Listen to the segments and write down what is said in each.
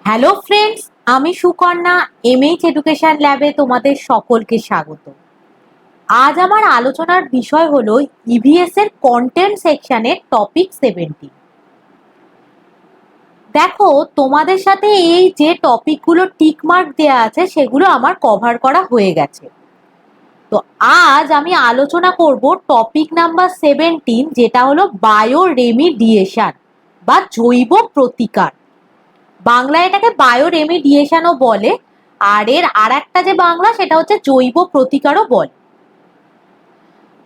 Hello friends, আমি Sukanya MH education ল্যাবে তোমাদের সকলকে স্বাগত। আজ আমার আলোচনার বিষয় হলো ইভিএস এর কন্টেন্ট সেকশনের টপিক 17। দেখো, তোমাদের সাথে এই যে টপিকগুলো টিকমার্ক দেওয়া আছে সেগুলো আমার কভার করা হয়ে গেছে। তো আজ আমি আলোচনা করব টপিক নাম্বার 17, যেটা হলো বায়ো রেমিডিয়েশন বা জৈব প্রতিকার। বাংলায় এটাকে বায়ো রেমিডিয়েশনও বলে, আর এর আরেকটা যে বাংলা সেটা হচ্ছে জৈব প্রতিকারও বলে।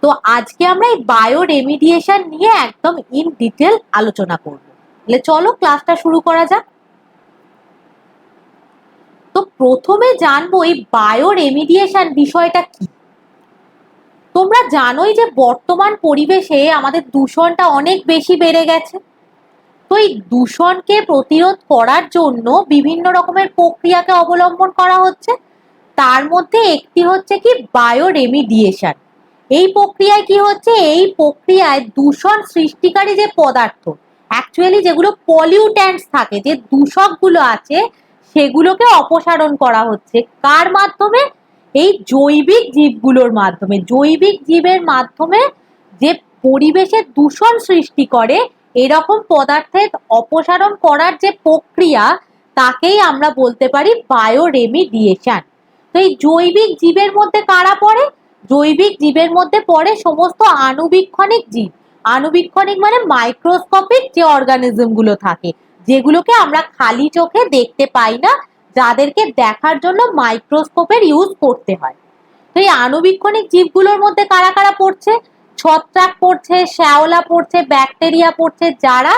তো আজকে আমরা এই বায়ো রেমিডিয়েশন নিয়ে একদম ইন ডিটেল আলোচনা করব। তাহলে চলো ক্লাসটা শুরু করা যাক। তো প্রথমে জানবো এই বায়ো রেমিডিয়েশন বিষয়টা কি। তোমরা জানোই যে বর্তমান পরিবেশে আমাদের দূষণটা অনেক বেশি বেড়ে গেছে। তো এই দূষণকে প্রতিরোধ করার জন্য বিভিন্ন রকমের প্রক্রিয়াকে অবলম্বন করা হচ্ছে। তার মধ্যে একটি হচ্ছে কি বায়ো রেমিডিয়েশন। এই প্রক্রিয়ায় কি হচ্ছে, এই প্রক্রিয়ায় দূষণ সৃষ্টিকারী যে পদার্থ, অ্যাকচুয়ালি যেগুলো পলিউট্যান্টস থাকে, যে দূষকগুলো আছে, সেগুলোকে অপসারণ করা হচ্ছে। কার মাধ্যমে? এই জৈবিক জীবগুলোর মাধ্যমে। জৈবিক জীবের মাধ্যমে যে পরিবেশে দূষণ সৃষ্টি করে এরকম পদার্থের অপসারণ করার যে প্রক্রিয়া, তাকেই আমরা বলতে পারি বায়ো রেমিডিয়েশন। তো এই জৈবিক জীবের মধ্যে কারা পড়ে? জৈবিক জীবের মধ্যে পড়ে সমস্ত আণুবীক্ষণিক জীব। আণুবীক্ষণিক মানে মাইক্রোস্কোপিক যে অর্গানিজম গুলো থাকে, যেগুলোকে আমরা খালি চোখে দেখতে পাই না, যাদেরকে দেখার জন্য মাইক্রোস্কোপের ইউজ করতে হয়। তো এই আণুবীক্ষণিক জীবগুলোর মধ্যে কারা কারা পড়ছে? ছত্রাক পড়ছে, শ্যাওলা পড়ছে, ব্যাকটেরিয়া পড়ছে, যারা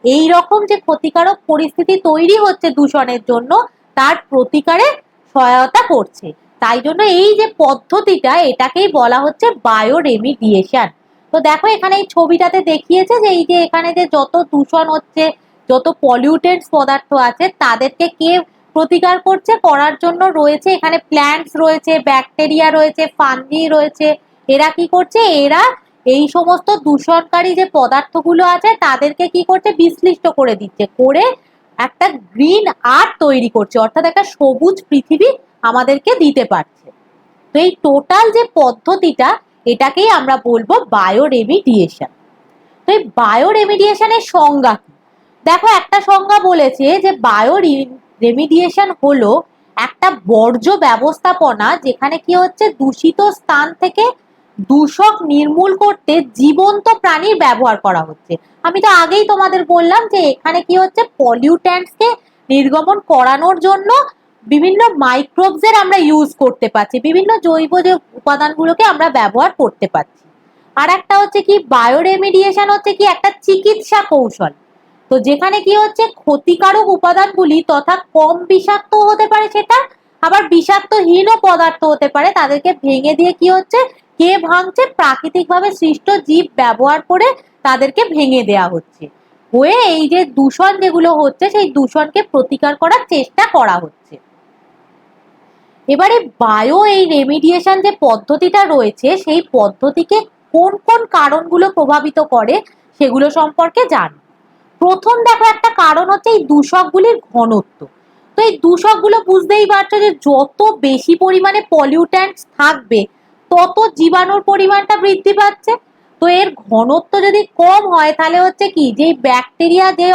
এই রকম যে ক্ষতিকারক পরিস্থিতি তৈরি হচ্ছে দূষণের জন্য, তার প্রতিকারে সহায়তা করছে। তাই জন্য এই যে পদ্ধতিটা, এটাকেই বলা হচ্ছে বায়ো রেমিডিয়েশন। তো দেখো, এখানে এই ছবিটাতে দেখিয়েছে যে এই যে এখানে যে যত দূষণ হচ্ছে, যত পলিউটেন্টস পদার্থ আছে, তাদেরকে কে প্রতিকার করছে? করার জন্য রয়েছে এখানে প্ল্যান্টস রয়েছে, ব্যাকটেরিয়া রয়েছে, ফাঙ্গি রয়েছে। এরা কি করছে? এরা এই সমস্ত দূষণকারী যে পদার্থগুলো আছে তাদেরকে কি করছে? বিশ্লিষ্ট করে দিচ্ছে, করে একটা গ্রিন আর্থ তৈরি করছে, অর্থাৎ একটা সবুজ পৃথিবী আমাদেরকে দিতে পারছে। তো এই টোটাল যে পদ্ধতিটা, এটাকেই আমরা বলবো বায়ো রেমিডিয়েশন। তো এই বায়ো রেমিডিয়েশনের সংজ্ঞা কি? দেখো, একটা সংজ্ঞা বলেছে যে বায়ো রেমিডিয়েশন হলো একটা বর্জ্য ব্যবস্থাপনা, যেখানে কি হচ্ছে, দূষিত স্থান থেকে দূষক নির্মূল করতে জীবন্ত প্রাণীর ব্যবহার করা হচ্ছে। আমি তো আগেই তোমাদের বললাম যে এখানে কি হচ্ছে, পলিউট্যান্টসকে নির্গমন করানোর জন্য বিভিন্ন মাইক্রোবসের আমরা ইউজ করতে পারছি, বিভিন্ন জৈব যে উপাদানগুলোকে আমরা ব্যবহার করতে পারছি। আর একটা হচ্ছে কি, বায়ো রেমিডিয়েশন হচ্ছে কি একটা চিকিৎসা কৌশল। তো যেখানে কি হচ্ছে, ক্ষতিকারক উপাদানগুলি তথা কম বিষাক্ত হতে পারে সেটা, আবার বিষাক্তহীনও পদার্থ হতে পারে, তাদেরকে ভেঙে দিয়ে কি হচ্ছে, কে ভাঙছে? প্রাকৃতিকভাবে সৃষ্ট জীব ব্যবহার করে তাদেরকে ভেঙে দেয়া হচ্ছে, হয়ে এই যে দূষণ যেগুলো হচ্ছে সেই দূষণকে প্রতিকার করার চেষ্টা করা হচ্ছে। এবারে বায়ো এই রেমিডিয়েশন যে পদ্ধতিটা রয়েছে, সেই পদ্ধতিকে কোন কোন কারণগুলো প্রভাবিত করে সেগুলো সম্পর্কে জান। প্রথম দেখো, একটা কারণ হচ্ছে এই দূষকগুলির ঘনত্ব। তো এই দূষকগুলো বুঝতেই পারছো যে যত বেশি পরিমাণে পলিউট্যান্টস থাকবে, তত জীবাণুর পরিমাণটা বৃদ্ধি পাচ্ছে। তো এর ঘনত্ব যদি কম হয়, তাহলে হচ্ছে কি, যে ব্যাকটেরিয়া যে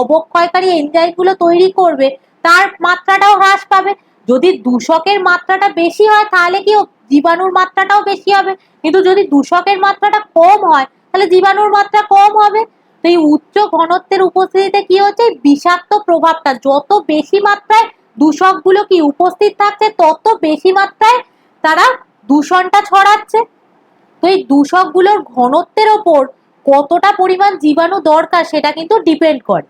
অবক্ষয়কারী এনজাইমগুলো তৈরি করবে, তার মাত্রাটাও হ্রাস পাবে। যদি দূষকের মাত্রাটা বেশি হয়, তাহলে কি জীবাণুর মাত্রাটাও বেশি হবে। কিন্তু যদি দূষকের মাত্রাটা কম হয়, তাহলে জীবাণুর মাত্রা কম হবে। তো এই উচ্চ ঘনত্বের উপস্থিতিতে কি হচ্ছে, বিষাক্ত প্রভাবটা যত বেশি মাত্রায় দূষকগুলো কি উপস্থিত থাকছে, তত বেশি মাত্রায় তারা দূষণটা ছড়াচ্ছে। তো এই দূষকগুলোর ঘনত্বের ওপর কতটা পরিমাণ জীবাণু দরকার সেটা কিন্তু ডিপেন্ড করে।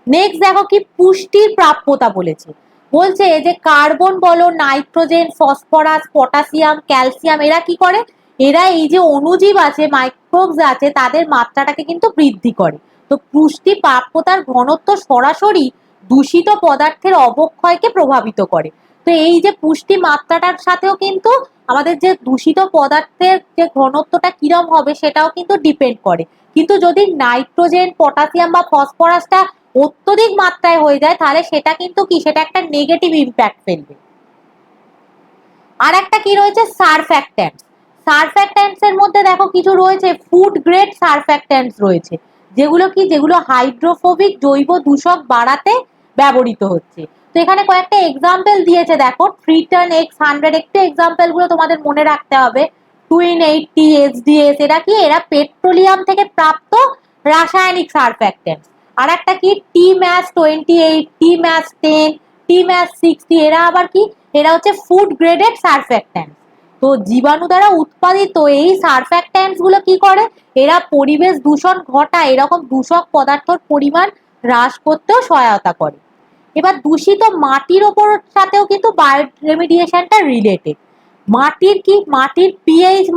নেক্সট দেখো, কি পুষ্টির প্রাপ্যতা বলেছে। বলছে যে কার্বন বলো, নাইট্রোজেন, ফসফরাস, পটাশিয়াম, ক্যালসিয়াম, এরা কি করে? এরা এই যে অণুজীব আছে, মাইক্রোবস আছে, তাদের মাত্রাটাকে কিন্তু বৃদ্ধি করে। তো পুষ্টি প্রাপ্যতার ঘনত্ব সরাসরি দূষিত পদার্থের অবক্ষয়কে প্রভাবিত করে। তো এই যে পুষ্টি মাত্রাটার সাথেও কিন্তু আমাদের যে দূষিত পদার্থের যে ঘনত্বটা কিরম হবে সেটাও কিন্তু ডিপেন্ড করে। কিন্তু যদি নাইট্রোজেন, পটাশিয়াম বা ফসফরাসটা অত্যধিক মাত্রায় হয়ে যায়, তাহলে সেটা কিন্তু কি, সেটা একটা নেগেটিভ ইম্প্যাক্ট ফেলবে। আর একটা কি রয়েছে, সারফ্যাক্ট্যান্ট। সারফ্যাক্ট্যান্টস এর মধ্যে দেখো কিছু রয়েছে ফুড গ্রেড সারফ্যাক্ট্যান্টস রয়েছে, যেগুলো কি, যেগুলো হাইড্রোফোবিক জৈব দূষক বাড়াতে ব্যবহৃত হচ্ছে। তো এখানে কয়েকটা এক্সাম্পল দিয়েছে দেখো, ট্রিটন X100, একটু এক্সাম্পল গুলো তোমাদের মনে রাখতে হবে। টুইন 80, SDS, এরা কি, এরা পেট্রোলিয়াম থেকে প্রাপ্ত রাসায়নিক সারফ্যাক্ট্যান্টস। আর একটা কি, TMAS28, TMAS10, TMAS60, এরা আবার কি, এরা হচ্ছে ফুড গ্রেডেড সারফ্যাক্ট্যান্টস। তো জীবাণু দ্বারা উৎপাদিত এই সারফ্যাক্ট্যান্টস গুলো কি করে, এরা পরিবেশ দূষণ ঘটায়, এরকম দূষক পদার্থের পরিমাণ হ্রাস করতেও সহায়তা করে। এবার দূষিত মাটির ওপর সাথেও কিন্তু বায়োরেমিডিয়েশনটা রিলেটেড। মাটির কি, মাটির পিএইচ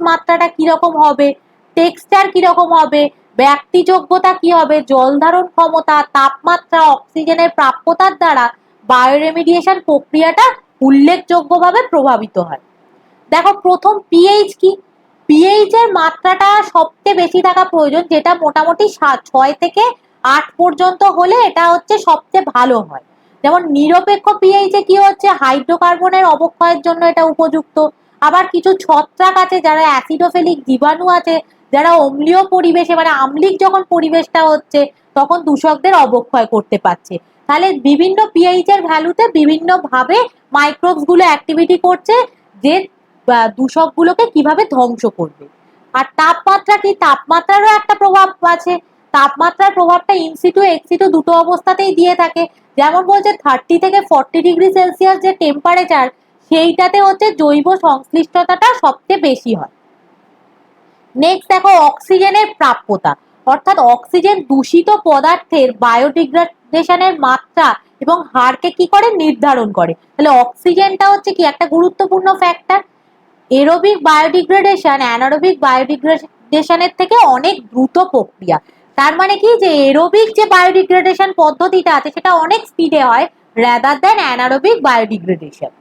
মাত্রাটা কিরকম হবে, টেক্সচার কিরকম হবে, ব্যাক্তিযোগ্যতা কি হবে, জল ধারণ ক্ষমতা, তাপমাত্রা, অক্সিজেনের প্রাপ্যতার দ্বারা বায়োরেমিডিয়েশন প্রক্রিয়াটা উল্লেখযোগ্যভাবে প্রভাবিত হয়। দেখো প্রথম পিএইচ কি, পিএইচ এর মাত্রাটা সবচেয়ে বেশি থাকা প্রয়োজন, যেটা মোটামুটি 6 থেকে 8 পর্যন্ত হলে এটা হচ্ছে সবচেয়ে ভালো হয়। যেমন নিরপেক্ষ পিএইচ এ কি হচ্ছে, হাইড্রোকার্বনের অবক্ষয়ের জন্য এটা উপযুক্ত। আবার কিছু ছত্রাক আছে, যারা অ্যাসিডোফিলিক জীবাণু আছে, যারা অম্লীয় পরিবেশে, মানে আম্লিক যখন পরিবেশটা হচ্ছে তখন দূষকদের অবক্ষয় করতে পারছে। তাহলে বিভিন্ন পিএইচ এর ভ্যালুতে বিভিন্ন ভাবে মাইক্রোবস গুলো অ্যাক্টিভিটি করছে, যে দূষকগুলোকে কিভাবে ধ্বংস করবে। আর তাপমাত্রা কি, তাপমাত্রারও একটা প্রভাব আছে। তাপমাত্রার প্রভাবটা ইনসিটু এক্সিটু দুটো অবস্থাতেই দিয়ে থাকে। যেমন বলছে 30 থেকে 40 ডিগ্রি সেলসিয়াস যে টেম্পারেচার, সেইটাতে হচ্ছে জৈব সংশ্লিষ্টতাটা সবচেয়ে বেশি হয়। নেক্সট দেখো অক্সিজেনের প্রাপ্যতা, অর্থাৎ অক্সিজেন দূষিত পদার্থের বায়োডিগ্রেডেশনের মাত্রা এবং হারকে কি করে, নির্ধারণ করে। তাহলে অক্সিজেনটা হচ্ছে কি একটা গুরুত্বপূর্ণ ফ্যাক্টর। এরোবিক বায়োডিগ্রেডেশন অ্যানারোবিক বায়োডিগ্রেডেশনের থেকে অনেক দ্রুত প্রক্রিয়া। তার মানে কি, যে এরোবিক যে বায়োডিগ্রেডেশন পদ্ধতিটা আছে সেটা অনেক স্পিডে হয় রাদার দ্যান অ্যানারোবিক বায়োডিগ্রেডেশন।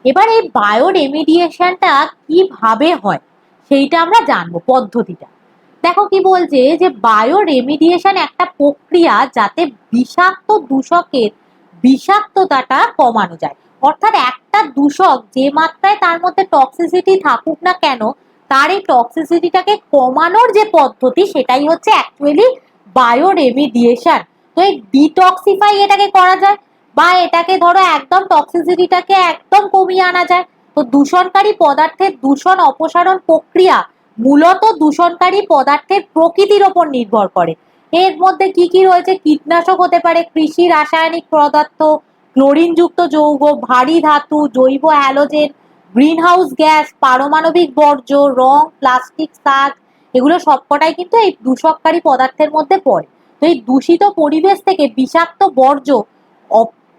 এবার এই বায়োরেমিডিয়েশনটা কিভাবে হয় সেইটা আমরা জানবো, পদ্ধতিটা। দেখো কি বলছে, যে বায়োরেমিডিয়েশন একটা প্রক্রিয়া যাতে বিষাক্ত দূষকের বিষাক্ততাটা কমানো যায়। অর্থাৎ একটা দূষক যে মাত্রায় তার মধ্যে টক্সিসিটি থাকুক না কেন, তার এই টক্সিসিটিটাকে কমানোর যে পদ্ধতি, সেটাই হচ্ছে অ্যাকচুয়ালি বায়োরেমিডিয়েশন। তো এই ডিটক্সিফাই এটাকে করা যায়, বা এটাকে ধরো একদম টক্সিসিটিটাকে একদম কমিয়ে আনা যায়। তো দূষণকারী পদার্থের দূষণ অপসারণ প্রক্রিয়া মূলত দূষণকারী পদার্থের প্রকৃতির ওপর নির্ভর করে। এর মধ্যে কি কি রয়েছে, কীটনাশক হতে পারে, কৃষি রাসায়নিক পদার্থ, ক্লোরিনযুক্ত যৌগ, ভারী ধাতু, জৈব হ্যালোজেন, গ্রিনহাউস গ্যাস, পারমাণবিক বর্জ্য, রং, প্লাস্টিক, শাক, এগুলো সবকটাই কিন্তু এই দূষককারী পদার্থের মধ্যে পড়ে। তো এই দূষিত পরিবেশ থেকে বিষাক্ত বর্জ্য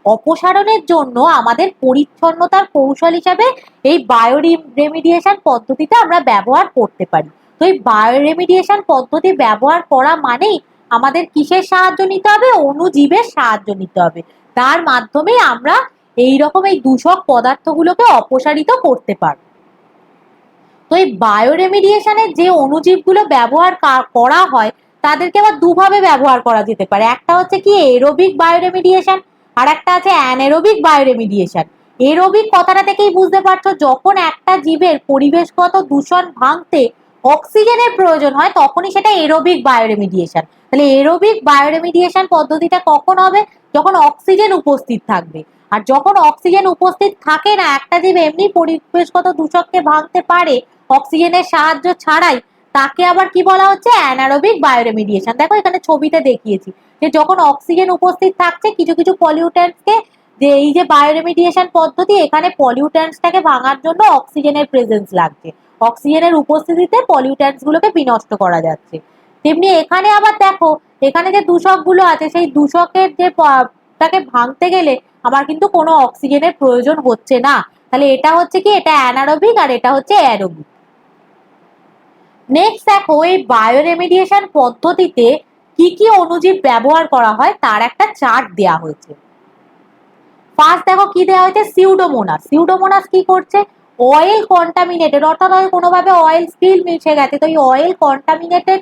অপসারণের জন্য আমাদের পরিচ্ছন্নতার কৌশল হিসাবে এই বায়োরেমিডিয়েশন পদ্ধতিটা আমরা ব্যবহার করতে পারি। তো এই বায়োরেমিডিয়েশন পদ্ধতি ব্যবহার করা মানেই আমাদের কিসের সাহায্য নিতে হবে, অণুজীবের সাহায্য নিতে হবে। তার মাধ্যমে আমরা এই রকম এই দূষক পদার্থগুলোকে অপসারিত করতে পারবো। তো এই বায়োরেমিডিয়েশনের যে অণুজীবগুলো ব্যবহার করা হয় তাদেরকে আবার দুভাবে ব্যবহার করা যেতে পারে। একটা হচ্ছে কি এরোবিক বায়োরেমিডিয়েশন, আর একটা আছে অ্যানারোবিক বায়োরেমিডিয়েশন। এরোবিক কথাটা থেকেই বুঝতে পারছো, যখন একটা জীবের পরিবেশগত দূষণ ভাঙতে অক্সিজেনের প্রয়োজন হয় তখনই সেটা এরোবিক বায়োরেমিডিয়েশন। তাহলে এরোবিক বায়োরেমিডিয়েশন পদ্ধতিটা কখন হবে, যখন অক্সিজেন উপস্থিত থাকবে। আর যখন অক্সিজেন উপস্থিত থাকে না, একটা জীব এমনি পরিবেশগত দূষককে ভাঙতে পারে অক্সিজেনের সাহায্য ছাড়াই, তাকে আবার কি বলা হচ্ছে, অ্যানারোবিক বায়োরেমিডিয়েশন। দেখো এখানে ছবিতে দেখিয়েছি যে যখন অক্সিজেন উপস্থিত থাকছে কিছু কিছু পলিউট্যান্টসকে, যে এই যে বায়োরেমিডিয়েশন পদ্ধতি, এখানে পলিউট্যান্টসটাকে ভাঙার জন্য অক্সিজেনের প্রেজেন্স লাগছে, অক্সিজেনের উপস্থিতিতে পলিউট্যান্টস গুলোকে বিনষ্ট করা যাচ্ছে। তেমনি এখানে আবার দেখো, এখানে যে দূষক গুলো আছে সেই দূষকের যে তাকে ভাঙতে গেলে আমার কিন্তু কোনো অক্সিজেনের প্রয়োজন হচ্ছে না। তাহলে এটা হচ্ছে কি, এটা অ্যানারোবিক আর এটা হচ্ছে অ্যারোবিক। নেক্সট দেখো, এই বায়োরেমিডিয়েশন পদ্ধতিতে কি কি অণুজীব ব্যবহার করা হয় তার একটা চার্ট দেওয়া হয়েছে। ফার্স্ট দেখো কি দেওয়া হয়েছে, সিউডোমোনাস। সিউডোমোনাস কি করছে, অয়েল কন্টামিনেটেড, অর্থাৎ কোনোভাবে অয়েল স্পিল মিশে গেছে, তো এই অয়েল কন্টামিনেটেড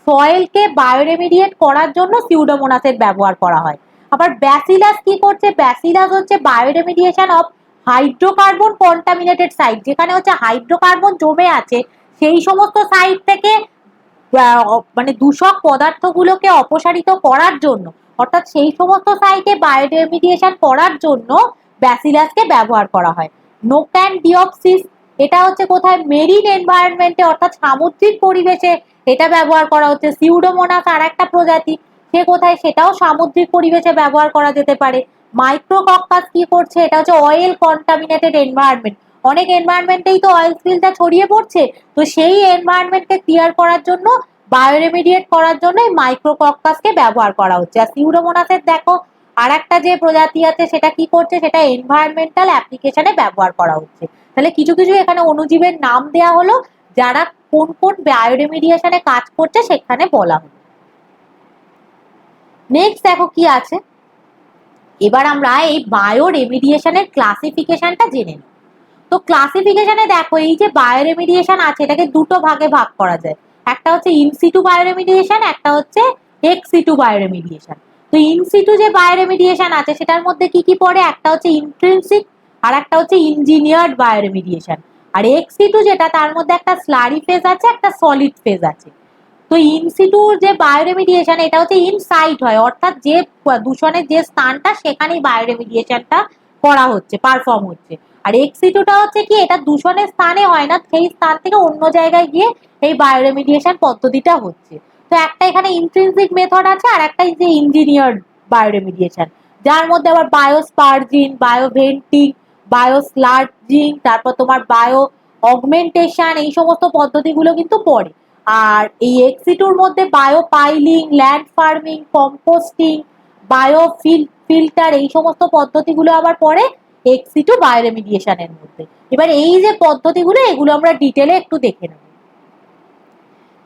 সয়েলকে বায়োরেমিডিয়েট করার জন্য সিউডোমোনাসের ব্যবহার করা হয়। আবার ব্যাসিলাস কি করছে, ব্যাসিলাস হচ্ছে বায়োরেমিডিয়েশন অফ হাইড্রোকার্বন কন্টামিনেটেড সাইট, যেখানে হচ্ছে হাইড্রোকার্বন জমে আছে সেই সমস্ত সাইট থেকে মানে দূষক পদার্থগুলোকে অপসারিত করার জন্য, অর্থাৎ সেই সমস্ত সাইটে বায়োরেমিডিয়েশন করার জন্য ব্যাসিলাসকে ব্যবহার করা হয়। নোক্যানডিওপসিস, এটা হচ্ছে কোথায়, মেরিন এনভায়রনমেন্টে অর্থাৎ সামুদ্রিক পরিবেশে এটা ব্যবহার করা হচ্ছে। সিউডোমোনাস আর একটা প্রজাতি, সে কোথায়, সেটাও সামুদ্রিক পরিবেশে ব্যবহার করা যেতে পারে। মাইক্রোকক্কাস কি করছে, এটা হচ্ছে অয়েল কন্টামিনেটেড এনভায়রনমেন্ট, অনেক এনভায়রনমেন্টেই তো অয়েল স্পিলটা ছড়িয়ে পড়ছে, তো সেই এনভায়রনমেন্টকে ক্লিয়ার করার জন্য, বায়োরেমিডিয়েট করার জন্য এই মাইক্রোকক্কাসকে ব্যবহার করা হচ্ছে। আর সিউডোমোনাসের দেখো আর একটা যে প্রজাতি আছে সেটা কি করছে, সেটা এনভায়রনমেন্টাল অ্যাপ্লিকেশনে ব্যবহার করা হচ্ছে। তাহলে কিছু কিছু এখানে অনুজীবের নাম দেওয়া হলো, যারা কোন কোন বায়োরেমিডিয়েশনে কাজ করছে সেখানে বলা হলো। নেক্সট দেখো কি আছে, এবার আমরা এই বায়োরেমিডিয়েশনের ক্লাসিফিকেশনটা জেনে নিই। তো ক্লাসিফিকেশনে দেখো এই যে বায়োরেমিডিয়েশন আছে এটাকে দুটো ভাগে ভাগ করা যায়, একটা হচ্ছে ইনসিটু বায়োরেমিডিয়েশন, একটা হচ্ছে এক্সিটু বায়োরেমিডিয়েশন। তো ইনসিটু যে বায়োরেমিডিয়েশন আছে সেটার মধ্যে কি কি পড়ে, একটা হচ্ছে ইন্ট্রিনসিক আর একটা হচ্ছে ইঞ্জিনিয়ার্ড বায়োরেমিডিয়েশন। আর এক্সিটু যেটা, তার মধ্যে একটা স্লারি ফেজ আছে, একটা সলিড ফেজ আছে। তো ইনসিটু যে বায়োরেমিডিয়েশন এটা হচ্ছে ইনসাইট হয়, অর্থাৎ যে দূষণের যে স্থানটা সেখানেই বায়োরেমিডিয়েশনটা করা হচ্ছে, পারফর্ম হচ্ছে। আর এক্সিটুটা হচ্ছে কি, এটা দূষণের স্থানে হয় না, সেই স্থান থেকে অন্য জায়গায় গিয়ে এই বায়োরেমিডিয়েশন পদ্ধতিটা হচ্ছে। তো একটা এখানে ইন্ট্রিনসিক মেথড আছে, আর একটা যে ইঞ্জিনিয়ার্ড বায়োরেমিডিয়েশন, যার মধ্যে আবার বায়োস্পার্জিং, বায়োভেন্টিং, বায়োস্লার্জিং, তারপর তোমার বায়ো অগমেন্টেশন, এই সমস্ত পদ্ধতিগুলো কিন্তু পড়ে। আর এই এক্সিটুর মধ্যে bio piling, land farming, composting, bio filter, এই সমস্ত পদ্ধতিগুলো আবার পড়ে এক্সিটু বায়োরেমিডিয়েশনের মধ্যে। এবার এই যে পদ্ধতিগুলো এগুলো আমরা ডিটেলে একটু দেখে নেব।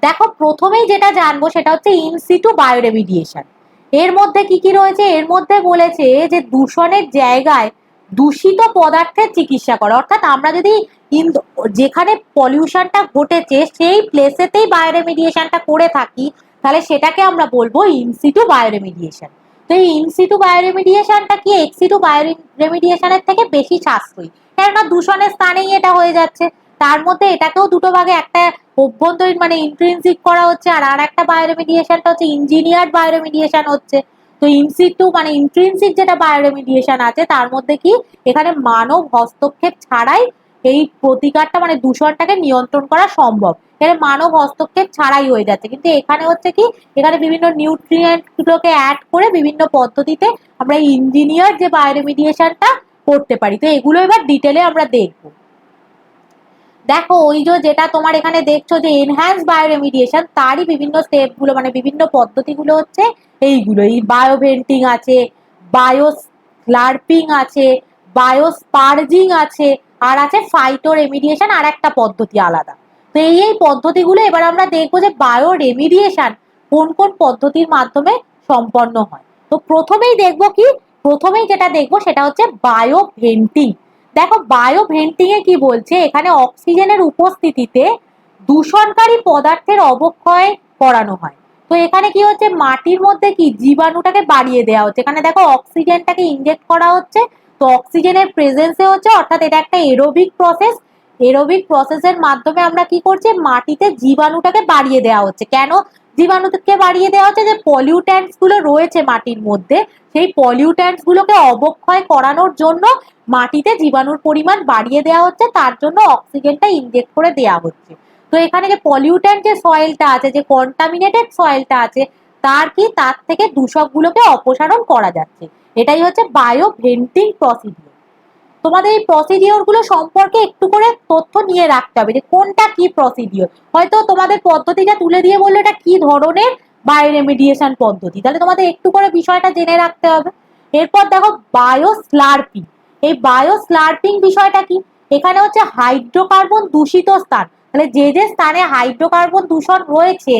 দেখো প্রথমেই যেটা জানবো সেটা হচ্ছে ইনসিটু বায়োরেমিডিয়েশন। এর মধ্যে কি কি রয়েছে, এর মধ্যে বলেছে যে দূষণের জায়গায় দূষিত পদার্থের চিকিৎসা করা, অর্থাৎ আমরা যদি যেখানে পলিউশনটা ঘটেছে সেই প্লেসেতেই বায়োরেমিডিয়েশনটা করে থাকি, তাহলে সেটাকে আমরা বলবো ইনসিটু বায়োরেমিডিয়েশন। তো এই ইনসিটু বায়োরেমিডিয়েশনটা কি এক্সিটু বায়োরেমিডিয়েশনের থেকে বেশি সাশ্রয়ী, কেননা দূষণের স্থানেই এটা হয়ে যাচ্ছে। তার মধ্যে এটাকেও দুটো ভাগে, একটা অভ্যন্তরীণ মানে ইন্ট্রিনসিক করা হচ্ছে, আর একটা বায়োরেমিডিয়েশনটা হচ্ছে ইঞ্জিনিয়ার্ড বায়োরেমিডিয়েশন হচ্ছে। তো ইনসিটু মানে ইন্ট্রিনসিক যেটা বায়োরেমিডিয়েশন আছে তার মধ্যে কি, এখানে মানব হস্তক্ষেপ ছাড়াই এই প্রতিকারটা মানে দূষণটাকে নিয়ন্ত্রণ করা সম্ভব, এখানে মানব হস্তক্ষেপ ছাড়াই হয়ে যাচ্ছে। কিন্তু এখানে হচ্ছে কি, এখানে বিভিন্ন নিউট্রিয়েন্ট গুলোকে অ্যাড করে বিভিন্ন পদ্ধতিতে আমরা ইঞ্জিনিয়ার যে বায়োরেমিডিয়েশনটা করতে পারি। তো এগুলো এবার ডিটেলে আমরা দেখবো। দেখো ওই যেটা তোমার এখানে দেখছো যে এনহ্যান্স বায়োরেমিডিয়েশন, তারই বিভিন্ন স্টেপগুলো মানে বিভিন্ন পদ্ধতিগুলো হচ্ছে এইগুলো, এই বায়োভেন্টিং আছে, বায়োস্লার্পিং আছে, বায়োস্পার্জিং আছে, আর আছে ফাইটো রেমিডিয়েশন, আর একটা পদ্ধতি আলাদা। তো এই পদ্ধতিগুলো এবার আমরা দেখবো যে বায়োরেমিডিয়েশন কোন কোন পদ্ধতির মাধ্যমে সম্পন্ন হয়। তো প্রথমেই দেখবো কি, প্রথমেই যেটা দেখবো সেটা হচ্ছে বায়োভেন্টিং। দেখো বায়োভেন্টিং এ কি বলছে, এখানে অক্সিজেনের উপস্থিতিতে দূষণকারী পদার্থের অবক্ষয় করানো হয়। তো এখানে কি হচ্ছে, মাটির মধ্যে কি জীবাণুটাকে বাড়িয়ে দেওয়া হচ্ছে, এখানে দেখো অক্সিজেনটাকে ইনজেক্ট করা হচ্ছে। তো অক্সিজেনের প্রেজেন্সে হচ্ছে, অর্থাৎ এটা একটা এরোবিক প্রসেস, এরোবিক প্রসেসের মাধ্যমে আমরা কি করছি, মাটিতে জীবাণুটাকে বাড়িয়ে দেওয়া হচ্ছে। কেন জীবাণুকে বাড়িয়ে দেওয়া হচ্ছে, যে পলিউট্যান্টস গুলো রয়েছে মাটির মধ্যে, সেই পলিউট্যান্টস গুলোকে অবক্ষয় করানোর জন্য মাটিতে জীবাণুর পরিমাণ বাড়িয়ে দেওয়া হচ্ছে, তার জন্য অক্সিজেনটা ইনজেক্ট করে দেওয়া হচ্ছে। তো এখানে যে পলিউট্যান্ট যে সয়েলটা আছে, যে কন্টামিনেটেড সয়েলটা আছে, তার থেকে দূষকগুলোকে অপসারণ করা যাচ্ছে। এটাই হচ্ছে বায়োভেন্টিং প্রসিডিওর। তোমাদের এই প্রসিডিওর গুলো সম্পর্কে একটু করে তথ্য নিয়ে রাখতে হবে, যে কোনটা কি প্রসিডিওর। হয়তো তোমাদের পদ্ধতিটা তুলে দিয়ে বললো এটা কি ধরনের বায়োরেমিডিয়েশন পদ্ধতি, তাহলে তোমাদের একটু করে বিষয়টা জেনে রাখতে হবে। এরপর দেখো বায়োস্লার্পিং। এই বায়োস্লার্পিং বিষয়টা কি, এখানে হচ্ছে হাইড্রোকার্বন দূষিত স্থান, তাহলে যে যে স্থানে হাইড্রোকার্বন দূষণ রয়েছে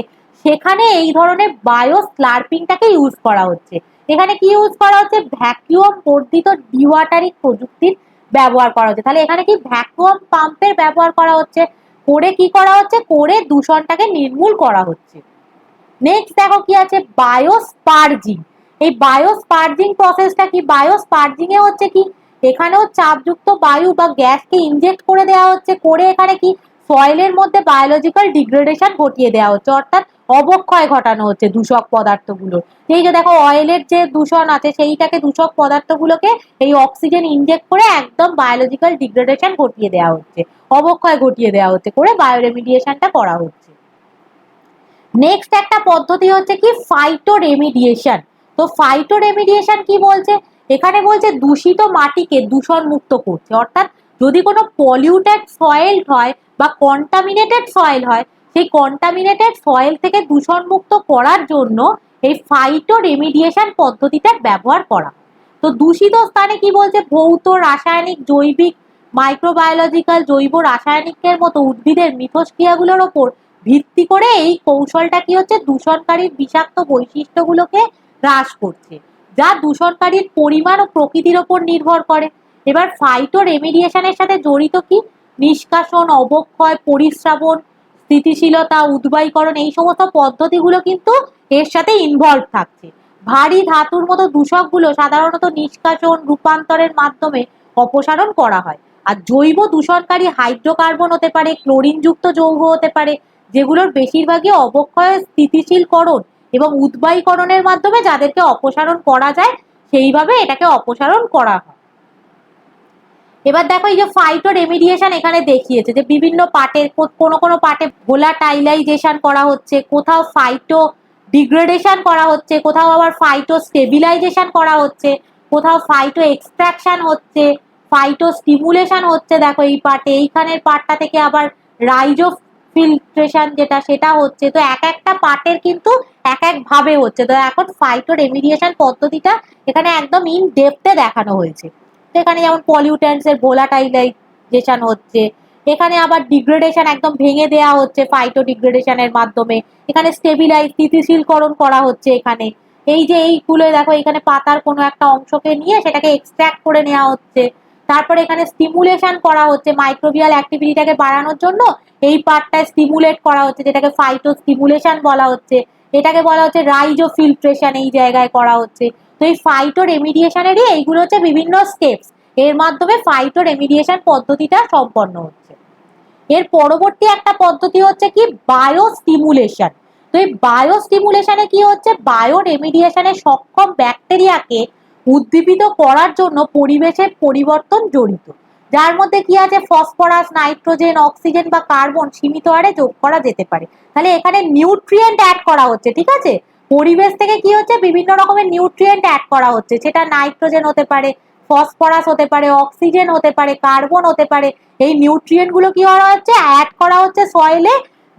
সেখানে এই ধরনের বায়োস্লার্পিংটাকে ইউজ করা হচ্ছে। এখানে কি ইউজ করা হচ্ছে, ভ্যাকুয়াম বর্ধিত ডিওয়াটারিং প্রযুক্তির ব্যবহার করা হচ্ছে। তাহলে এখানে কি ভ্যাকুয়াম পাম্পের ব্যবহার করা হচ্ছে, করে কি করা হচ্ছে, করে দূষণটাকে নির্মূল করা হচ্ছে। নেক্সট দেখো কি আছে, বায়োস্পার্জিং। এই বায়োস্পার্জিং প্রসেসটা কি? বায়োস্পার্জিং এ হচ্ছে কি, এখানেও চাপযুক্ত বায়ু বা গ্যাসকে ইনজেক্ট করে দেওয়া হচ্ছে, করে এখানে কি সয়েলের মধ্যে বায়োলজিক্যাল ডিগ্রেডেশন ঘটিয়ে দেওয়া হচ্ছে, অর্থাৎ অবক্ষয় ঘটানো হচ্ছে দূষক পদার্থগুলো। এই যে দেখো অয়েলের যে দূষণ আছে সেইটাকে, দূষক পদার্থগুলোকে এই অক্সিজেন ইনজেক্ট করে একদম বায়োলজিক্যাল ডিগ্রেডেশন ঘটিয়ে দেওয়া হচ্ছে, অবক্ষয় ঘটিয়ে দেওয়া হচ্ছে, করে বায়োরেমিডিয়েশনটা করা হচ্ছে। নেক্সট একটা পদ্ধতি হচ্ছে কি ফাইটো রেমিডিয়েশন। তো ফাইটো রেমিডিয়েশন কি বলছে, এখানে বলছে দূষিত মাটিকে দূষণ মুক্ত করছে, অর্থাৎ যদি কোনো পলিউটেড সয়েল হয় বা কন্টামিনেটেড সয়েল হয়, সেই কন্টামিনেটেড সয়েল থেকে দূষণ মুক্ত করার জন্য এই ফাইটো রেমিডিয়েশন পদ্ধতিটা ব্যবহার করা। তো দূষিত স্থানে কি বলছে, ভৌত, রাসায়নিক, জৈবিক, মাইক্রোবায়োলজিক্যাল, জৈব রাসায়নিকের মতো উদ্ভিদের মিথস্ক্রিয়াগুলোর ওপর ভিত্তি করে এই কৌশলটা কি হচ্ছে, দূষণকারীর বিষাক্ত বৈশিষ্ট্যগুলোকে হ্রাস করছে, যা দূষণকারীর পরিমাণ ও প্রকৃতির ওপর নির্ভর করে। এবার ফাইটো রেমিডিয়েশনের সাথে জড়িত কি নিষ্কাশন, অবক্ষয়, পরিস্রাবণ, স্থিতিশীলতা, উদ্বায়ীকরণ, এই সমস্ত পদ্ধতিগুলো কিন্তু এর সাথে ইনভলভ থাকছে। ভারী ধাতুর মতো দূষকগুলো সাধারণত নিষ্কাশন, রূপান্তরের মাধ্যমে অপসারণ করা হয়। আর জৈব দূষণকারী হাইড্রোকার্বন হতে পারে, ক্লোরিনযুক্ত যৌগ হতে পারে, যেগুলোর বেশিরভাগই অবক্ষয়, স্থিতিশীলকরণ এবং উদ্বায়ীকরণের মাধ্যমে যাদেরকে অপসারণ করা যায়, সেইভাবে এটাকে অপসারণ করা হয়। এবার দেখো এই যে ফাইটো রেমিডিয়েশন এখানে দেখিয়েছে যে বিভিন্ন পার্টে, কোনো কোনো পার্টে ভোলাটাইলাইজেশন করা হচ্ছে, কোথাও ফাইটো ডিগ্রেডেশন করা হচ্ছে, কোথাও আবার ফাইটো স্টেবিলাইজেশন করা হচ্ছে, কোথাও ফাইটো এক্সট্রাকশন হচ্ছে, ফাইটো স্টিমুলেশন হচ্ছে। দেখো এই পার্টে, এইখানের পার্টটা থেকে আবার রাইজো ফিল্ট্রেশন যেটা, সেটা হচ্ছে। তো এক একটা পার্টের কিন্তু এক এক ভাবে হচ্ছে। তো এখন ফাইটো রেমিডিয়েশন পদ্ধতিটা এখানে একদম ইন ডেপথে দেখানো হয়েছে। এখানে যেমন পলিউটেন্টস এর ভোলাটাইলাইজেশন হচ্ছে, এখানে আবার ডিগ্রেডেশন একদম ভেঙে দেওয়া হচ্ছে ফাইটো ডিগ্রেডেশনের মাধ্যমে, এখানে স্টেবিলাইজ, স্থিতিশীলকরণ করা হচ্ছে। এখানে এই যে এইগুলো দেখো, এখানে পাতার কোনো একটা অংশকে নিয়ে সেটাকে এক্সট্রাক্ট করে নেওয়া হচ্ছে। তারপরে এখানে স্টিমুলেশন করা হচ্ছে, মাইক্রোবিয়াল অ্যাক্টিভিটিটাকে বাড়ানোর জন্য এই পার্টটায় স্টিমুলেট করা হচ্ছে, যেটাকে ফাইটো স্টিমুলেশন বলা হচ্ছে। এটাকে বলা হচ্ছে রাইজো ফিল্ট্রেশন, এই জায়গায় করা হচ্ছে। তো এই ফাইটো রেমিডিয়েশনেরই এইগুলো হচ্ছে বিভিন্ন স্টেপস, এর মাধ্যমে ফাইটো রেমিডিয়েশন পদ্ধতিটা সম্পন্ন হচ্ছে। এর পরবর্তী একটা পদ্ধতি হচ্ছে কি বায়ো স্টিমুলেশন। তো এই বায়ো স্টিমুলেশনে কি হচ্ছে, বায়ো রেমিডিয়েশনে সক্ষম ব্যাকটেরিয়াকে উদ্দীপিত করার জন্য পরিবেশের পরিবর্তন জড়িত, যার মধ্যে কি আছে ফসফরাস, নাইট্রোজেন, অক্সিজেন বা কার্বন সীমিত হারে যোগ করা যেতে পারে। তাহলে এখানে নিউট্রিয়েন্ট অ্যাড করা হচ্ছে, ঠিক আছে, পরিবেশ থেকে কি হচ্ছে বিভিন্ন রকমের নিউট্রিয়েন্ট অ্যাড করা হচ্ছে, সেটা নাইট্রোজেন হতে পারে, ফসফরাস হতে পারে, অক্সিজেন হতে পারে, কার্বন হতে পারে। এই নিউট্রিয়েন্ট গুলো কি করা হচ্ছে, অ্যাড করা হচ্ছে সয়েলে,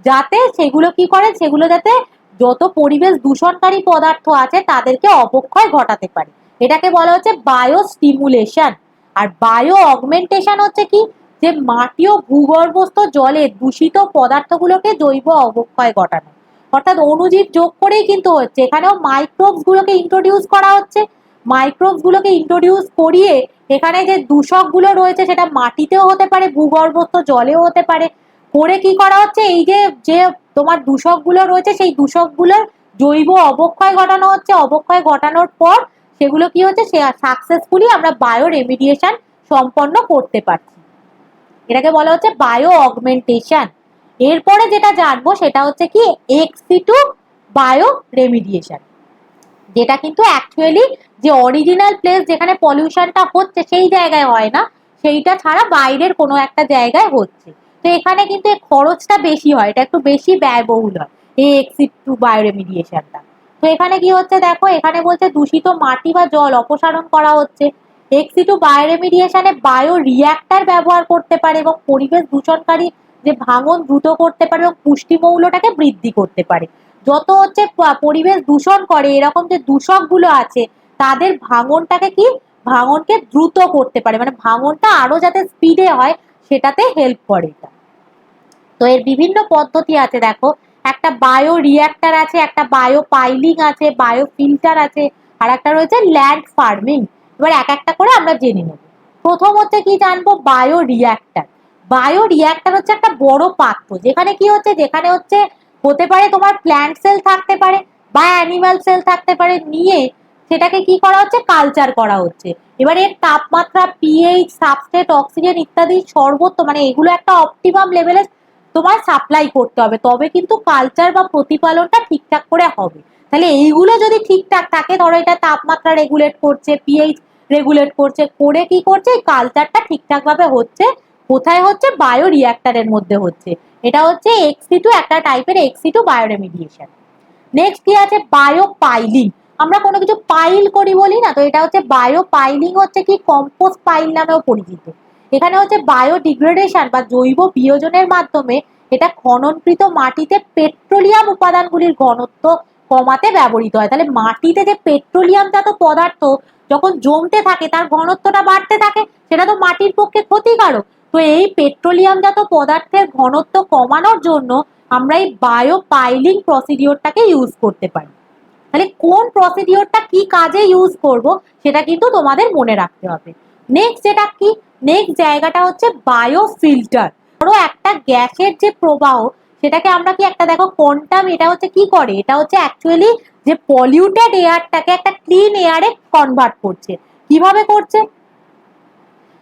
যাতে সেগুলো কি করে, সেগুলো যাতে যত পরিবেশ দূষণকারী পদার্থ আছে তাদেরকে অবক্ষয় ঘটাতে পারে। এটাকে বলা হচ্ছে বায়ো স্টিমুলেশন। আর বায়ো অগমেন্টেশন হচ্ছে কি, যে মাটি ও ভূগর্ভস্থ জলে দূষিত পদার্থগুলোকে জৈব অবক্ষয় ঘটানো, অর্থাৎ অণুজীব যোগ করেই কিন্তু হচ্ছে। এখানেও মাইক্রোবস গুলোকে ইন্ট্রোডিউস করা হচ্ছে, মাইক্রোবস গুলোকে ইন্ট্রোডিউস করিয়ে এখানে যে দূষক গুলো রয়েছে সেটা মাটিতেও হতে পারে, ভূগর্ভস্থ জলেও হতে পারে, করে কি করা হচ্ছে, এই যে যে তোমার দূষক গুলো রয়েছে সেই দূষক গুলোর জৈব অবক্ষয় ঘটানো হচ্ছে। অবক্ষয় ঘটানোর পর সেগুলো কি হচ্ছে, সে সাকসেসফুলি আমরা বায়ো রেমিডিয়েশন সম্পন্ন করতে পারছি। এটাকে বলা হচ্ছে বায়ো অগমেন্টেশন। এরপরে যেটা জানবো সেটা হচ্ছে কি এক্সিটু বায়ো রেমিডিয়েশন, যেটা কিন্তু অ্যাকচুয়ালি যে অরিজিনাল প্লেস যেখানে পলিউশনটা হচ্ছে সেই জায়গায় হয় না, সেইটা ছাড়া বাইরের কোনো একটা জায়গায় হচ্ছে। তো এখানে কিন্তু এর খরচটা বেশি হয়, এটা একটু বেশি ব্যয়বহুল হয় এই এক্সিট টু বায়ো রেমিডিয়েশনটা। তো এখানে কি হচ্ছে দেখো, এখানে বলছে দূষিত মাটি বা জল অপসারণ করা হচ্ছে। এক্সিটু বায়ো রেমিডিয়েশনে বায়ো রিঅ্যাক্টর ব্যবহার করতে পারে এবং পরিবেশ দূষণকারী যে ভাঙন দ্রুত করতে পারে এবং পুষ্টিমৌলটাকে বৃদ্ধি করতে পারে। যত হচ্ছে পরিবেশ দূষণ করে এরকম যে দূষক গুলো আছে তাদের ভাঙনটাকে কি, ভাঙনকে দ্রুত করতে পারে, মানে ভাঙনটা আরো যাতে স্পিডে হয় সেটাতে হেল্প করে এটা। তো এর বিভিন্ন পদ্ধতি আছে দেখো, একটা বায়ো রিঅ্যাক্টর আছে, একটা বায়ো পাইলিং আছে, বায়ো ফিল্টার আছে, আর একটা রয়েছে ল্যান্ড ফার্মিং। এবার এক একটা করে আমরা জেনে নেব। প্রথম হচ্ছে কি জানবো, বায়ো রিঅ্যাক্টর। বায়ো রিঅ্যাক্টর হচ্ছে একটা বড় পাত্র, যেখানে কি হচ্ছে, যেখানে হচ্ছে হতে পারে তোমার প্ল্যান্ট সেল থাকতে পারে বা অ্যানিমাল সেল থাকতে পারে, নিয়ে সেটাকে কি করা হচ্ছে, কালচার করা হচ্ছে। এবার এর তাপমাত্রা, পিএইচ, সাবস্ট্রেট, অক্সিজেন ইত্যাদি সর্বোচ্চ মানে এগুলো একটা অপটিমাম লেভেলে তোমার সাপ্লাই করতে হবে, তবে কিন্তু কালচার বা প্রতিপালনটা ঠিকঠাক করে হবে। তাহলে এইগুলো যদি ঠিকঠাক থাকে, ধরো এটা তাপমাত্রা রেগুলেট করছে, পিএইচ রেগুলেট করছে, করে কি করছে, কালচারটা ঠিকঠাক ভাবে হচ্ছে। কোথায় হচ্ছে, বায়ো রিঅ্যাক্টরের মধ্যে হচ্ছে। এটা হচ্ছে এক্সি2, একটা টাইপের এক্সি2 বায়োরেমিডিয়েশন। নেক্সট কি আছে, বায়ো পাইলিং। আমরা কোনো কিছু পাইল করি বলি না, তো এটা হচ্ছে বায়ো পাইলিং, হচ্ছে কি কম্পোস্ট পাইল নামেও পরিচিত। এখানে হচ্ছে বায়োডিগ্রেডেশন বা জৈব বিয়োজনের মাধ্যমে এটা খননকৃত মাটিতে পেট্রোলিয়াম উপাদানগুলির ঘনত্ব কমাতে ব্যবহৃত হয়। তাহলে মাটিতে যে পেট্রোলিয়াম জাত পদার্থ যখন জমতে থাকে তার ঘনত্বটা বাড়তে থাকে, সেটা তো মাটির পক্ষে ক্ষতিকারক। তো এই পেট্রোলিয়াম জাত পদার্থের ঘনত্ব কমানোর জন্য আমরা এই বায়ো পাইলিং প্রসিডিওরটাকে ইউজ করতে পারি। তাহলে কোন প্রসিডিওরটা কি কাজে ইউজ করব সেটা কিন্তু তোমাদের মনে রাখতে হবে। নেক্সট যেটা কি, নেক্সট জায়গাটা হচ্ছে বায়ো ফিল্টার। ধরো একটা গ্যাসের যে প্রবাহ, সেটাকে আমরা কি একটা দেখো কোয়ান্টাম, এটা হচ্ছে কি করে, এটা হচ্ছে অ্যাকচুয়ালি যে পলিউটেড এয়ারটাকে একটা ক্লিন এয়ারে কনভার্ট করছে। কিভাবে করছে,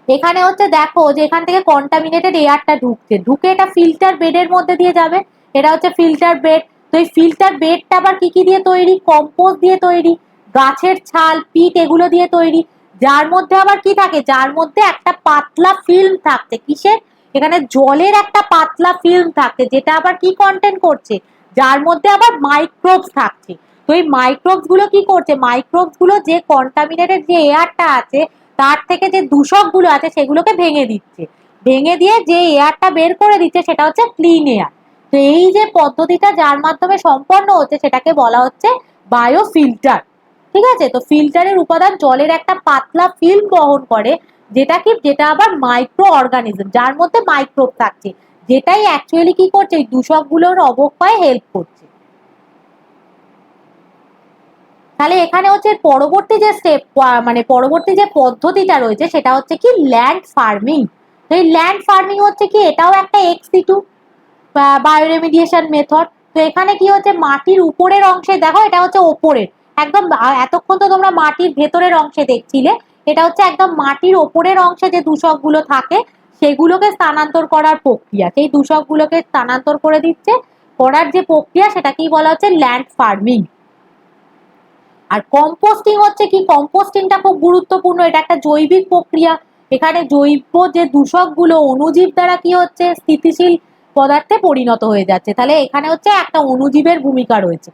এখানে হচ্ছে দেখো যে এখান থেকে কন্টামিনেটেড এয়ারটা ঢুকছে, ঢুকে এটা ফিল্টার বেডের মধ্যে দিয়ে যাবে। এটা হচ্ছে ফিল্টার বেড। তো এই ফিল্টার বেডটা আবার কি কি দিয়ে তৈরি, কম্পোস্ট দিয়ে তৈরি, গাছের ছাল, পিট এগুলো দিয়ে তৈরি। যার মধ্যে আবার কি থাকে, যার মধ্যে একটা পাতলা ফিল্ম থাকছে, কিসের, এখানে জলের একটা পাতলা ফিল্ম থাকছে, যেটা আবার কি কন্টেন্ট করছে, যার মধ্যে আবার মাইক্রোবস থাকছে। তো এই মাইক্রোবস গুলো কি করছে, মাইক্রোবস গুলো যে কন্টামিনেটেড যে এয়ারটা আছে তার থেকে যে দূষক গুলো আছে সেগুলোকে ভেঙে দিচ্ছে, ভেঙে দিয়ে যে এয়ারটা বের করে দিচ্ছে সেটা হচ্ছে ক্লিন এয়ার। তো এই যে পদ্ধতিটা যার মাধ্যমে সম্পন্ন হচ্ছে সেটাকে বলা হচ্ছে বায়ো ফিল্টার। ঠিক আছে, তো ফিল্টারের উপাদান জলের একটা পাতলা ফিল্ম বহন করে, যেটা কি, যেটা আবার মাইক্রো অর্গানিজম, যার মধ্যে মাইক্রোব থাকছে, যেটাই অ্যাকচুয়ালি কি করছে, এই দূষকগুলোর অবক্ষয়ে হেল্প করছে। তাহলে এখানে হচ্ছে পরবর্তী যে স্টেপ, মানে পরবর্তী যে পদ্ধতিটা রয়েছে সেটা হচ্ছে কি ল্যান্ড ফার্মিং। তো এই ল্যান্ড ফার্মিং হচ্ছে কি, এটাও একটা এক্সি2 বায়োরেমিডিয়েশন মেথড। তো এখানে কি হচ্ছে, মাটির উপরের অংশে দেখো, এটা হচ্ছে ওপরের একদম, এতক্ষণ তো তোমরা মাটির ভেতরের অংশে দেখছিলে, এটা হচ্ছে একদম মাটির ওপরের অংশে যে দূষকগুলো থাকে সেগুলোকে স্থানান্তর করার প্রক্রিয়া, সেই দূষকগুলোকে স্থানান্তর করে দিচ্ছে, করার যে প্রক্রিয়া সেটাকেই বলা হচ্ছে ল্যান্ড ফার্মিং। আর কম্পোস্টিং হচ্ছে কি, কম্পোস্টিংটা খুব গুরুত্বপূর্ণ, এটা একটা জৈবিক প্রক্রিয়া। এখানে জৈব যে দূষকগুলো অণুজীব দ্বারা কি হচ্ছে, স্থিতিশীল পদার্থে পরিণত হয়ে যাচ্ছে। তাহলে এখানে হচ্ছে একটা অণুজীবের ভূমিকা রয়েছে।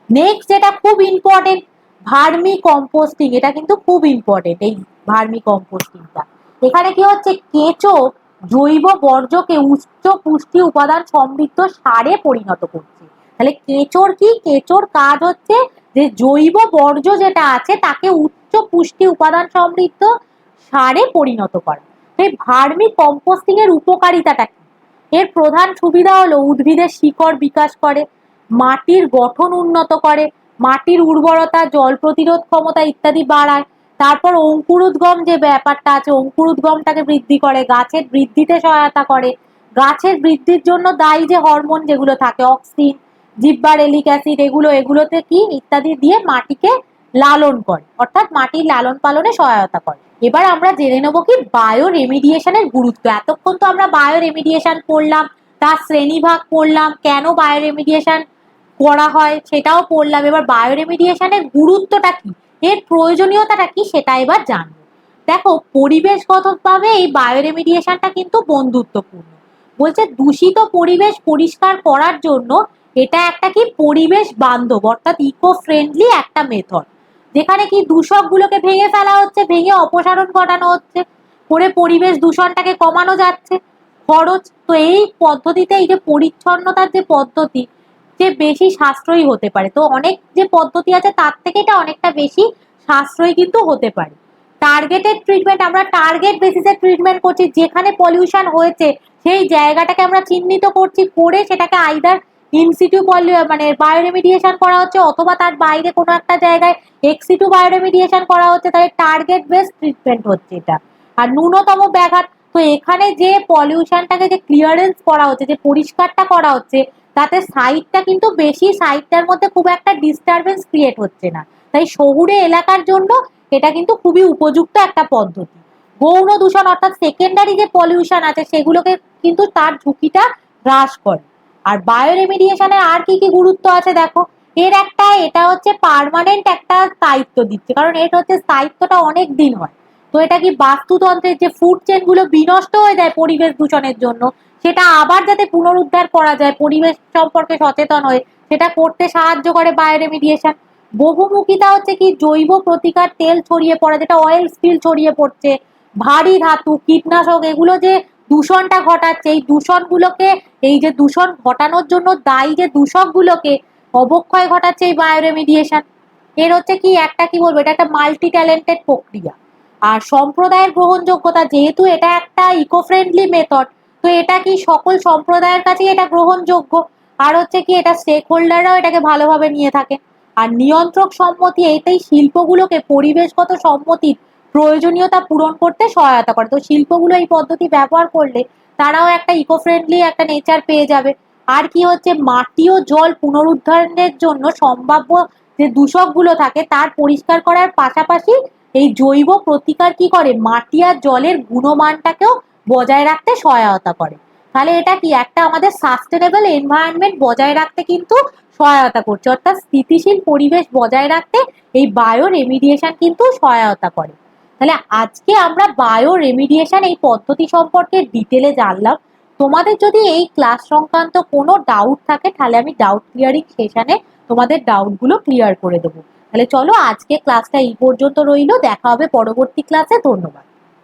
নেক্সট যেটা খুব ইম্পর্টেন্ট, ভার্মি কম্পোস্টিং, এটা কিন্তু খুব ইম্পর্টেন্ট এই ভার্মি কম্পোস্টিংটা। এখানে কি হচ্ছে, কেঁচো জৈব বর্জ্যকে উচ্চ পুষ্টি উপাদান সমৃদ্ধ সারে পরিণত করছে। তাহলে কেঁচোর কি, কেঁচোর কাজ হচ্ছে যে জৈব বর্জ্য যেটা আছে তাকে উচ্চ পুষ্টি উপাদান সমৃদ্ধ সারে পরিণত করা। এই ভার্মি কম্পোস্টিং এর উপকারিতাটা কি, এর প্রধান সুবিধা হলো উদ্ভিদের শিকড় বিকাশ করে, মাটির গঠন উন্নত করে, মাটির উর্বরতা, জল প্রতিরোধ ক্ষমতা ইত্যাদি বাড়ায়। তারপর অঙ্কুরোদ্গম যে ব্যাপারটা আছে, অঙ্কুরোদ্গমটাকে বৃদ্ধি করে, গাছের বৃদ্ধিতে সহায়তা করে। গাছের বৃদ্ধির জন্য দায়ী যে হরমোন যেগুলো থাকে, অক্সিন, জিব্বারেলিক অ্যাসিড, এগুলোতে কি ইত্যাদি দিয়ে মাটিকে লালন করে, অর্থাৎ মাটির লালন পালনে সহায়তা করে। এবার আমরা জেনে নেবো কি বায়ো রেমিডিয়েশনের গুরুত্ব। এতক্ষণ তো আমরা বায়ো রেমিডিয়েশন পড়লাম, তার শ্রেণীভাগ পড়লাম, কেন বায়ো রেমিডিয়েশন করা হয় সেটাও পড়লাম। এবার বায়ো রেমিডিয়েশনের গুরুত্বটা কি, এর প্রয়োজনীয়তাটা কি, সেটা এবার জানবো। দেখো, পরিবেশগতভাবে এই বায়ো রেমিডিয়েশনটা কিন্তু বন্ধুত্বপূর্ণ। বলছে দূষিত পরিবেশ পরিষ্কার করার জন্য এটা একটা কি পরিবেশ বান্ধব, অর্থাৎ ইকো ফ্রেন্ডলি একটা মেথড, যেখানে কি দূষকগুলোকে ভেঙে ফেলা হচ্ছে, ভেঙে অপসারণ ঘটানো হচ্ছে, করে পরিবেশ দূষণটাকে কমানো যাচ্ছে। খরচ, তো এই পদ্ধতিতে এই যে পরিচ্ছন্নতার যে পদ্ধতি, যে বেশি সাশ্রয়ী হতে পারে। তো অনেক যে পদ্ধতি আছে তার থেকে এটা অনেকটা বেশি সাশ্রয়ী কিন্তু হতে পারে। টার্গেটেড ট্রিটমেন্ট, আমরা টার্গেট বেসিসে ট্রিটমেন্ট করছি, যেখানে পলিউশন হয়েছে সেই জায়গাটাকে আমরা চিহ্নিত করছি, করে সেটাকে আইদার ইনসিটু মানে বায়োরেমিডিয়েশন করা হচ্ছে, অথবা তার বাইরে কোনো একটা জায়গায় এক্সিটু বায়োরেমিডিয়েশন করা হচ্ছে। তাহলে টার্গেট বেস ট্রিটমেন্ট হচ্ছে এটা। আর ন্যূনতম ব্যাঘাত, তো এখানে যে পলিউশনটাকে যে ক্লিয়ারেন্স করা হচ্ছে, যে পরিষ্কারটা করা হচ্ছে, তাতে সাইটটা কিন্তু বেশি, সাইটটার মধ্যে খুব একটা ডিস্টারবেন্স ক্রিয়েট হচ্ছে না। তাই শহুরে এলাকার জন্য এটা কিন্তু খুবই উপযুক্ত একটা পদ্ধতি। গৌণ দূষণ অর্থাৎ সেকেন্ডারি যে পলিউশন আছে সেগুলোকে কিন্তু তার ঝুঁকিটা হ্রাস করে। আর বায়ো রেমিডিয়েশনের আর কি কি গুরুত্ব আছে দেখো, এটা হচ্ছে পার্মানেন্ট একটা স্থায়িত্ব দিচ্ছে, কারণ এটা হচ্ছে স্থায়িত্বটা অনেক দিন হয়। তো এটা কি বাস্তুতন্ত্রের যে ফুড চেন গুলো বিনষ্ট হয়ে যায় পরিবেশ দূষণের জন্য, সেটা আবার যাতে পুনরুদ্ধার করা যায় পরিবেশ সম্পর্কে সচেতন হয়ে, সেটা করতে সাহায্য করে বায়ো রেমিডিয়েশন। বহুমুখিতা হচ্ছে কি জৈব প্রতিকার তেল ছড়িয়ে পড়ে, যেটা অয়েল স্পিল ছড়িয়ে পড়ছে, ভারী ধাতু কীটনাশক এগুলো যে দূষণটা ঘটাচ্ছে, এই দূষণগুলোকে, এই যে দূষণ ঘটানোর জন্য দায়ী যে দূষকগুলোকে অবক্ষয় ঘটাচ্ছে এই বায়ো রেমিডিয়েশন। এর হচ্ছে কি একটা কি বলবো, এটা একটা মাল্টি ট্যালেন্টেড প্রক্রিয়া। আর সম্প্রদায়ের গ্রহণযোগ্যতা, যেহেতু এটা একটা ইকো ফ্রেন্ডলি মেথড, তো এটা কি সকল সম্প্রদায়ের কাছেই এটা গ্রহণযোগ্য। আর হচ্ছে কি এটা স্টেক হোল্ডাররাও এটাকে ভালোভাবে নিয়ে থাকে। আর নিয়ন্ত্রক সম্মতি, এতেই শিল্পগুলোকে পরিবেশগত সম্মতির প্রয়োজনীয়তা পূরণ করতে সহায়তা করে। তো শিল্পগুলো এই পদ্ধতি ব্যবহার করলে তারাও একটা ইকো ফ্রেন্ডলি একটা নেচার পেয়ে যাবে। আর কি হচ্ছে, মাটি ও জল পুনরুদ্ধারের জন্য সম্ভাব্য যে দূষকগুলো থাকে তার পরিষ্কার করার পাশাপাশি এই জৈব প্রতিকার কি করে, মাটি আর জলের গুণমানটাকেও বজায় রাখতে সহায়তা করে। তাহলে এটা কি একটা আমাদের সাস্টেনেবল এনভায়রনমেন্ট বজায় রাখতে কিন্তু সহায়তা করছে, অর্থাৎ স্থিতিশীল পরিবেশ বজায় রাখতে এই বায়ো রেমিডিয়েশন কিন্তু সহায়তা করে। তাহলে আজকে আমরা বায়ো রেমিডিয়েশন এই পদ্ধতি সম্পর্কে ডিটেলে জানলাম। তোমাদের যদি এই ক্লাস সংক্রান্ত কোনো ডাউট থাকে তাহলে আমি ডাউট ক্লিয়ারিং সেশনে তোমাদের ডাউটগুলো ক্লিয়ার করে দেবো। তাহলে চলো আজকে ক্লাসটা এই পর্যন্ত রইলো, দেখা হবে পরবর্তী ক্লাসে। ধন্যবাদ।